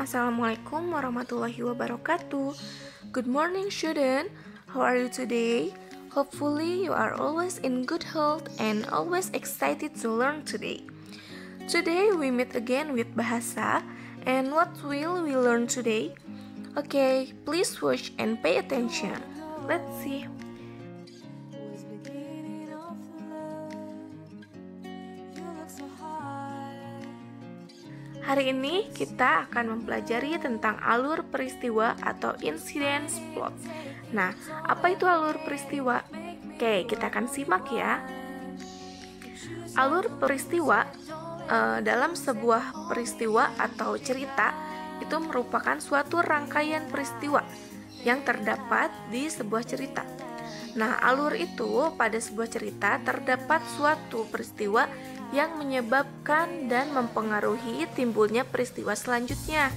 Assalamualaikum warahmatullahi wabarakatuh. Good morning, student. How are you today? Hopefully, you are always in good health and always excited to learn today. Today, we meet again with Bahasa. And what will we learn today? Okay, please watch and pay attention. Let's see. Hari ini kita akan mempelajari tentang alur peristiwa atau incident plot. Nah, apa itu alur peristiwa? Oke, kita akan simak ya. Alur peristiwa dalam sebuah peristiwa atau cerita itu merupakan suatu rangkaian peristiwa yang terdapat di sebuah cerita. Nah, alur itu pada sebuah cerita terdapat suatu peristiwa yang menyebabkan dan mempengaruhi timbulnya peristiwa selanjutnya.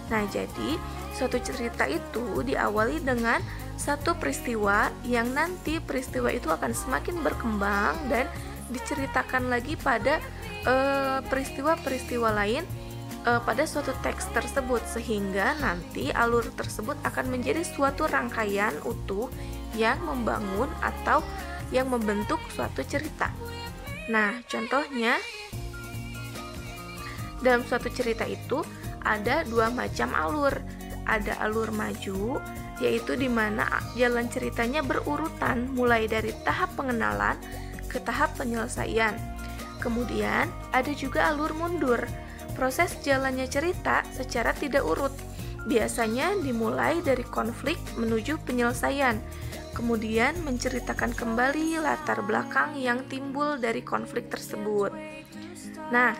Nah, jadi suatu cerita itu diawali dengan satu peristiwa yang nanti peristiwa itu akan semakin berkembang dan diceritakan lagi pada peristiwa-peristiwa lain pada suatu teks tersebut, sehingga nanti alur tersebut akan menjadi suatu rangkaian utuh yang membangun atau yang membentuk suatu cerita. Nah, contohnya dalam suatu cerita itu ada dua macam alur. Ada alur maju, yaitu di mana jalan ceritanya berurutan mulai dari tahap pengenalan ke tahap penyelesaian. Kemudian ada juga alur mundur. Proses jalannya cerita secara tidak urut. Biasanya dimulai dari konflik menuju penyelesaian. Kemudian menceritakan kembali latar belakang yang timbul dari konflik tersebut. Nah,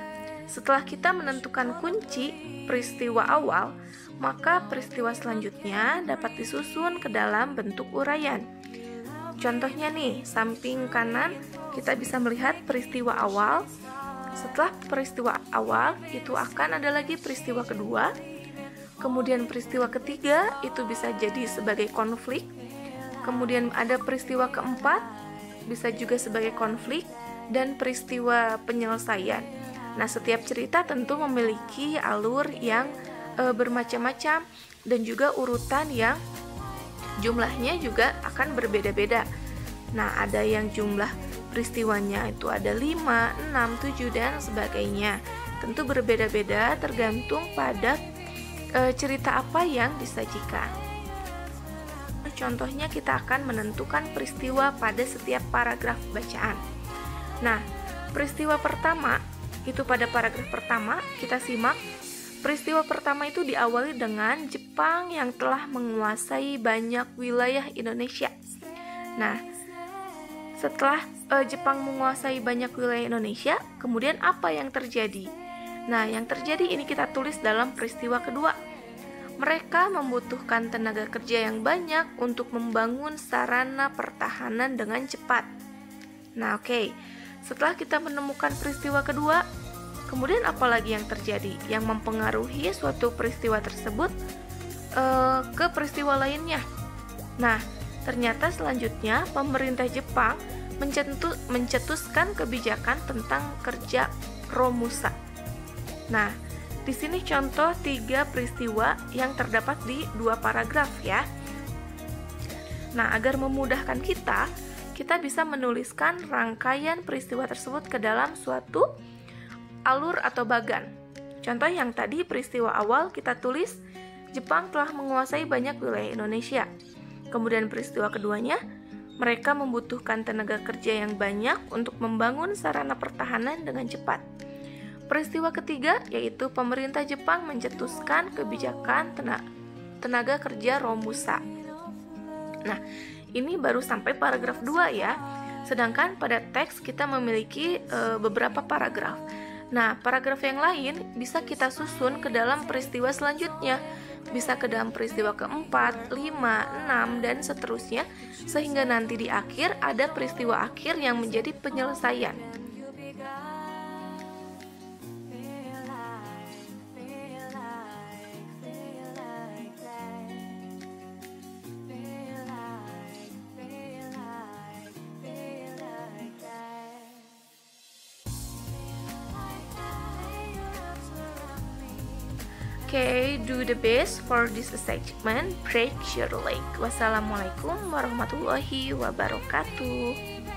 setelah kita menentukan kunci peristiwa awal, maka peristiwa selanjutnya dapat disusun ke dalam bentuk uraian. Contohnya nih, samping kanan kita bisa melihat peristiwa awal. Setelah peristiwa awal, itu akan ada lagi peristiwa kedua. Kemudian peristiwa ketiga itu bisa jadi sebagai konflik. Kemudian ada peristiwa keempat, bisa juga sebagai konflik, dan peristiwa penyelesaian. Nah, setiap cerita tentu memiliki alur yang bermacam-macam dan juga urutan yang jumlahnya juga akan berbeda-beda. Nah, ada yang jumlah peristiwanya itu ada 5, 6, 7, dan sebagainya. Tentu berbeda-beda tergantung pada cerita apa yang disajikan. Contohnya kita akan menentukan peristiwa pada setiap paragraf bacaan. Nah, peristiwa pertama itu pada paragraf pertama kita simak. Peristiwa pertama itu diawali dengan Jepang yang telah menguasai banyak wilayah Indonesia. Nah, setelah Jepang menguasai banyak wilayah Indonesia, kemudian apa yang terjadi? Nah, yang terjadi ini kita tulis dalam peristiwa kedua. Mereka membutuhkan tenaga kerja yang banyak untuk membangun sarana pertahanan dengan cepat. Nah, oke. Setelah kita menemukan peristiwa kedua, kemudian apa lagi yang terjadi yang mempengaruhi suatu peristiwa tersebut ke peristiwa lainnya? Nah, ternyata selanjutnya pemerintah Jepang mencetuskan kebijakan tentang kerja Romusa. Nah, di sini contoh 3 peristiwa yang terdapat di 2 paragraf ya. Nah, agar memudahkan kita bisa menuliskan rangkaian peristiwa tersebut ke dalam suatu alur atau bagan. Contoh yang tadi peristiwa awal kita tulis Jepang telah menguasai banyak wilayah Indonesia. Kemudian peristiwa keduanya, mereka membutuhkan tenaga kerja yang banyak untuk membangun sarana pertahanan dengan cepat. Peristiwa ketiga yaitu pemerintah Jepang mencetuskan kebijakan tenaga kerja Romusa. Nah, ini baru sampai paragraf 2 ya. Sedangkan pada teks kita memiliki beberapa paragraf. Nah, paragraf yang lain bisa kita susun ke dalam peristiwa selanjutnya. Bisa ke dalam peristiwa keempat, 5, 6, dan seterusnya. Sehingga nanti di akhir ada peristiwa akhir yang menjadi penyelesaian. Okay, do the best for this segment. Break your leg. Wassalamualaikum warahmatullahi wabarakatuh.